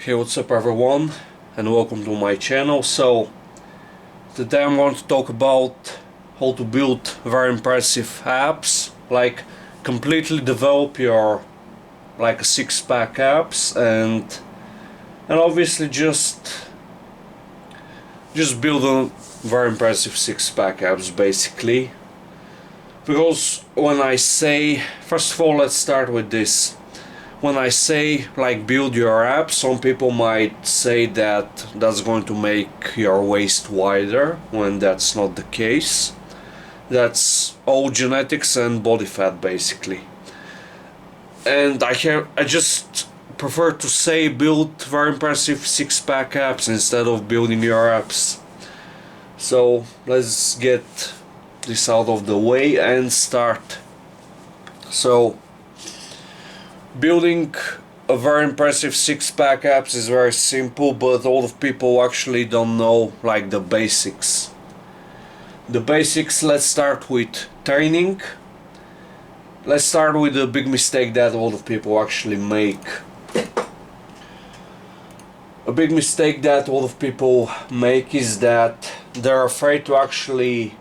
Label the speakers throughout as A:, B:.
A: Hey, what's up everyone, and welcome to my channel. So today I'm going to talk about how to build very impressive apps, like completely develop your like a six-pack apps and obviously just build a very impressive six-pack apps basically. Because when I say, first of all, let's start with this. When I say like build your app, some people might say that that's going to make your waist wider, when that's not the case. That's all genetics and body fat basically. And I just prefer to say build very impressive six-pack apps instead of building your apps. So let's get this out of the way and start. So building a very impressive six-pack apps is very simple, but a lot of people actually don't know like the basics. The basics, let's start with training. Let's start with the big mistake that a lot of people actually make. A big mistake that a lot of people make is that they're afraid to actually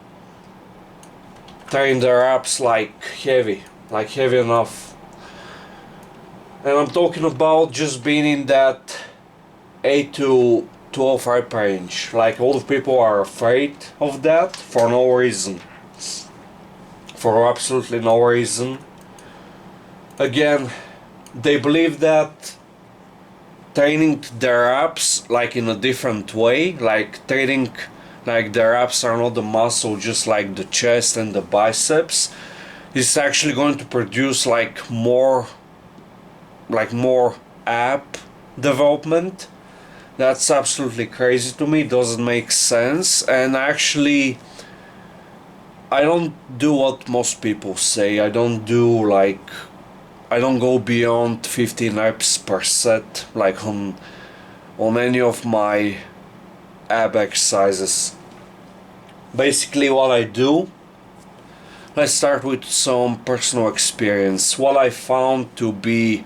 A: train their apps like heavy enough. And I'm talking about just being in that 8 to 12 rep range. Like a lot of people are afraid of that for no reason. For absolutely no reason. Again, they believe that training their apps like in a different way, like training like their apps are not the muscle, just like the chest and the biceps, is actually going to produce like more app development. That's absolutely crazy to me, doesn't make sense. And actually I don't do what most people say. I don't go beyond 15 reps per set like on any of my ab exercises. Basically what I do, let's start with some personal experience. What I found to be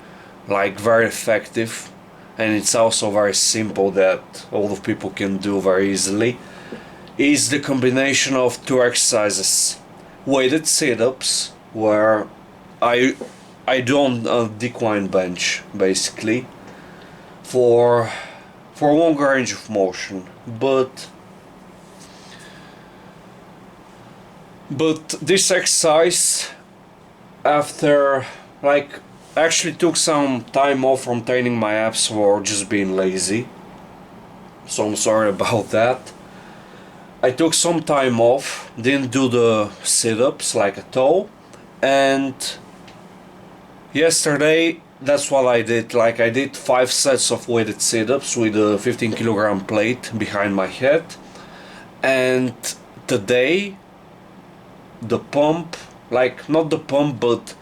A: like very effective, and it's also very simple that a lot of people can do very easily, is the combination of two exercises: weighted sit-ups, where I do on a decline bench basically for longer range of motion, but this exercise, after like actually took some time off from training my abs for just being lazy, so I'm sorry about that. I took some time off, didn't do the sit-ups like at all, and yesterday that's what I did. Like I did 5 sets of weighted sit-ups with a 15 kilogram plate behind my head, and today the pump, like not the pump but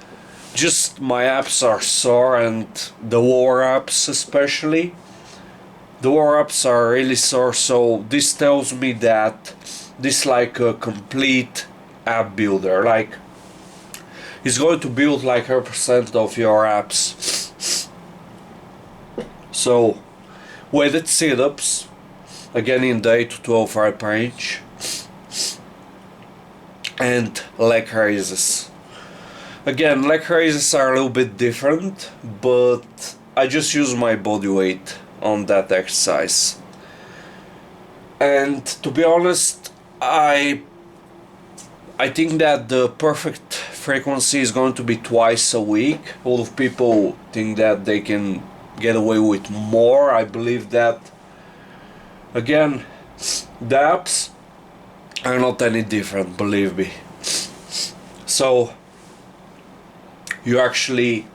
A: just my abs are sore, and the lower abs especially. The lower abs are really sore, so this tells me that this is like a complete ab builder. Like it's going to build like 100% of your abs. So weighted sit-ups, again in the 8 to 12 rep range, and leg raises. Again, leg raises are a little bit different, but I just use my body weight on that exercise. And to be honest, I think that the perfect frequency is going to be twice a week. A lot of people think that they can get away with more. I believe that, again, the abs are not any different, believe me. So you actually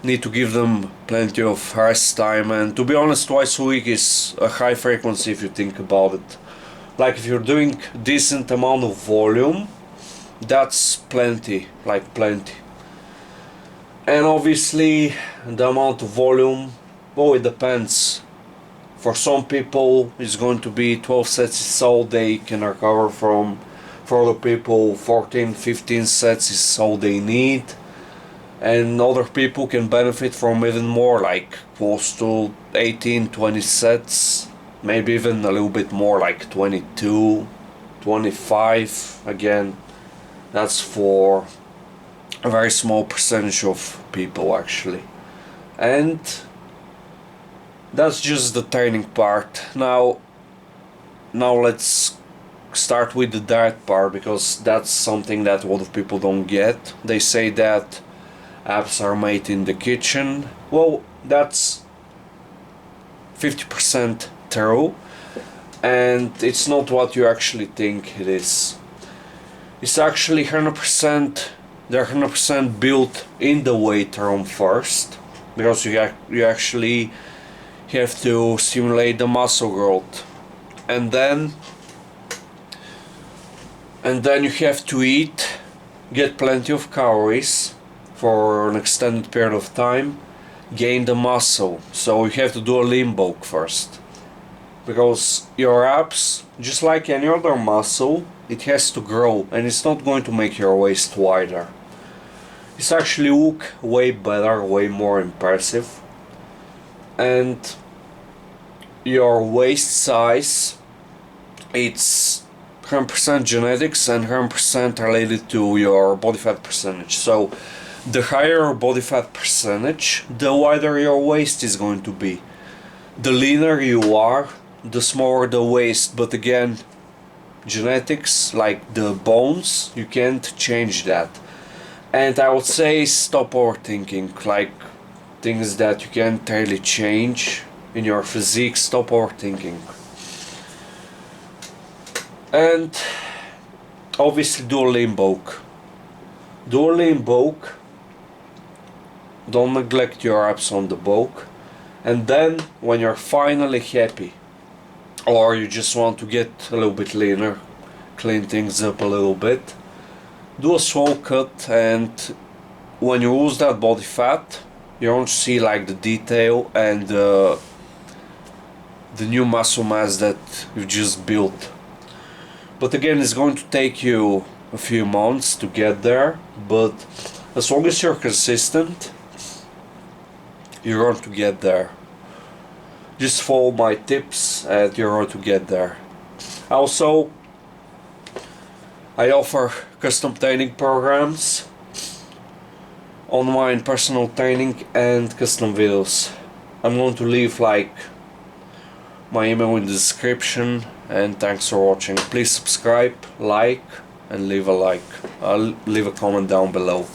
A: need to give them plenty of rest time, and to be honest, twice a week is a high frequency if you think about it. Like if you're doing decent amount of volume, that's plenty, like plenty. And obviously the amount of volume, well, it depends. For some people it's going to be 12 sets is all they can recover from. For other people 14-15 sets is all they need. and other people can benefit from even more, like close to 18-20 sets, maybe even a little bit more, like 22-25. Again, that's for a very small percentage of people actually. And that's just the training part. Now let's start with the diet part, because that's something that a lot of people don't get. They say that abs are made in the kitchen. Well, that's 50% true, and it's not what you actually think it is. It's actually 100%. They're 100% built in the weight room first, because you actually have to stimulate the muscle growth, and then you have to eat, get plenty of calories for an extended period of time, gain the muscle. So you have to do a lean bulk first, because your abs, just like any other muscle, it has to grow, and it's not going to make your waist wider. It's actually look way better, way more impressive, and your waist size, it's 100% genetics and 100% related to your body fat percentage. So the higher your body fat percentage, the wider your waist is going to be. The leaner you are, the smaller the waist. But again, genetics, like the bones, you can't change that. And I would say stop overthinking, like things that you can't really change in your physique. Stop overthinking. And obviously do a lean bulk. Do a lean bulk. Don't neglect your abs on the bulk. And then when you're finally happy, or you just want to get a little bit leaner, clean things up a little bit, do a swole cut, and when you lose that body fat, you don't see like the detail and the new muscle mass that you've just built. But again, it's going to take you a few months to get there, but as long as you're consistent, you're going to get there. Just follow my tips and you're going to get there. Also, I offer custom training programs, online personal training, and custom videos. I'm going to leave like my email in the description, and thanks for watching. Please subscribe, like, and leave a like. I'll leave a comment down below.